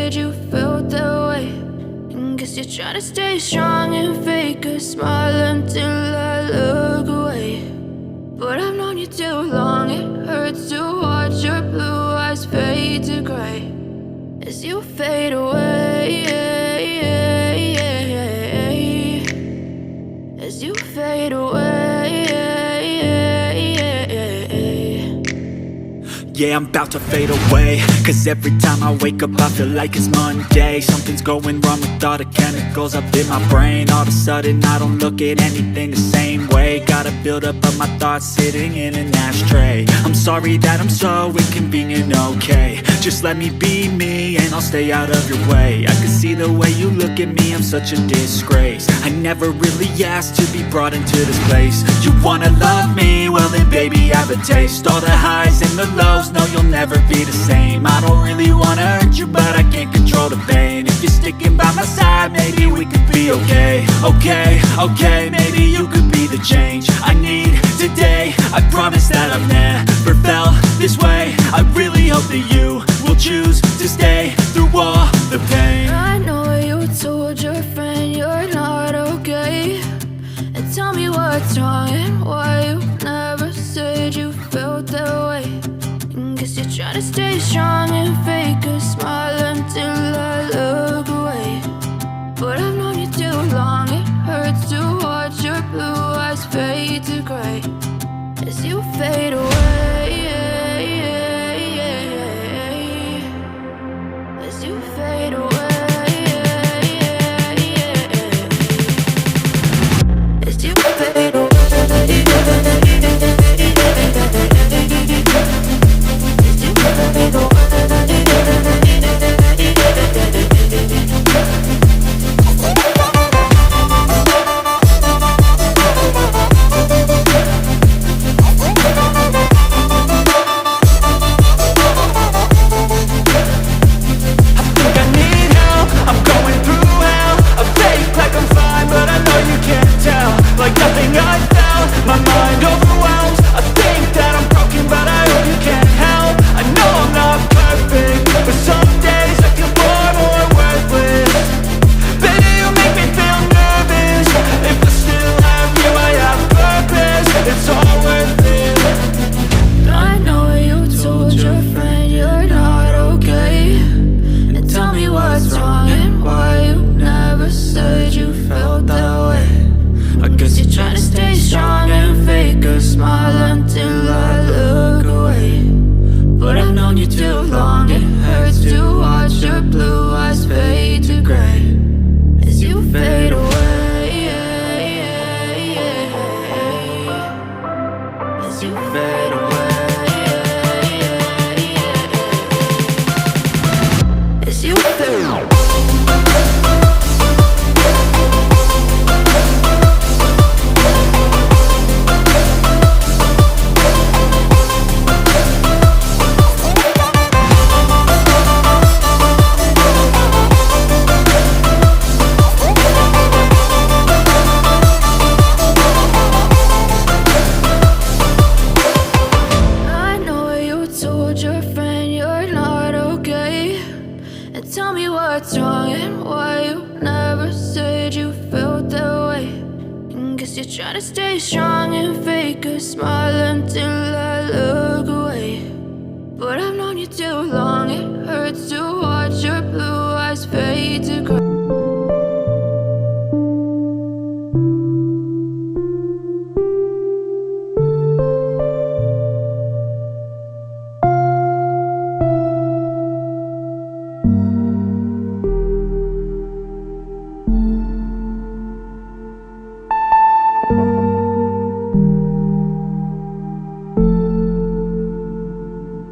said you felt that way. And guess you're trying to stay strong and fake a smile until I look away. But I've known you too long, it hurts to watch your blue eyes fade to gray as you fade away, as you fade away. Yeah, I'm about to fade away, cause every time I wake up I feel like it's Monday. Something's going wrong with all the chemicals up in my brain. All of a sudden I don't look at anything the same way. Got a buildup of my thoughts sitting in an ashtray. I'm sorry that I'm so inconvenient, okay. Just let me be me and I'll stay out of your way. I can see the way you look at me, I'm such a disgrace. I never really asked to be brought into this place. You wanna love me? Well then baby I have a taste. All the highs and the lows, no, you'll never be the same. I don't really wanna hurt you, but I can't control the pain. If you're sticking by my side, maybe we could be okay. Okay, maybe you could be the change I need today. I promise that I've never felt this way. I really hope that you will choose to stay through all the pain. I know you told your friend you're not okay, and tell me what's wrong and why you never said you felt that way. Guess you're trying to stay strong and fake a smile until I look away. But I've known you too long, it hurts to watch your blue eyes fade to gray as you fade away, as you fade away, as you fade away. You're trying to stay strong and fake a smile until I look